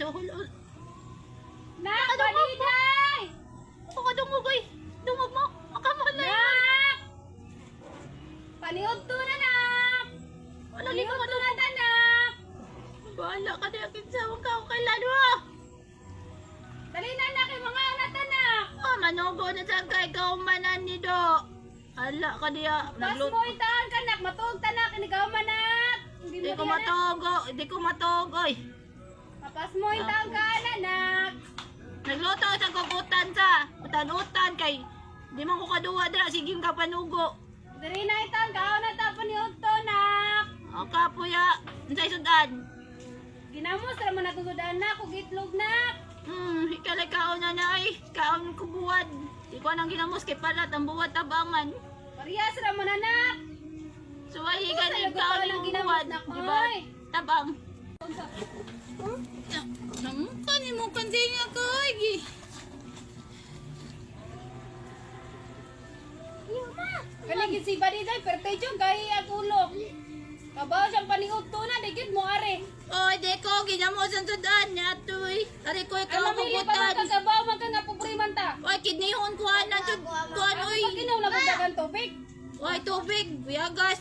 suhol. Nak, baliday! Ako ka dungog ay. Dungog mo. Makamahal na yun. Nak! Paniod to na, nak! Ano Paniod lima ka to na, nak! Bahala ka na yung kinsawang ka ako kay Lalo ah. Dali na, nak, yung mga anak, nak! Manugo na sa kay kaumanan ni Do. Hala ka diya. Pas mo itaan ka, nak! Matuog ta, nak! Inigaw man, nak! Hindi ko matogo. Hindi ko matogoy. Papas mo itaan ka, nak! Nagluto sa kukutan sa utan-utan kay di man ko kaduwa dira sige ka panugo. Dali na itaan ka, na ta paniod to, nak! O kapuya, unsay sudan? Ginamos, raman natugudaan na, kung itlog, nak! Ikalay kaon na na ay kaon ko buwad. Di ko nang ginamos kay palat ang buwad tabangan. Parehas raman, anak! So ay Ako, ganing sayo ko kaon ng ng ginamos, buwad, nak, di ba? oy. Tabang. Kani mo kandinya kay. Kaligid si Badiday, pertecho, kay agulok. Kabaw siyang paniod to na, digid mo, are. Oy, di ko ginamos ang sudan niya tuy. Ari ko Ay, ikaw mamili pa kukutan. man kabaw, man ka nga pupriman ta. Oy, kidnihon ko na jud kuan Ako oy. pag inaw na budagan tubig. Oy, tubig, biyagas.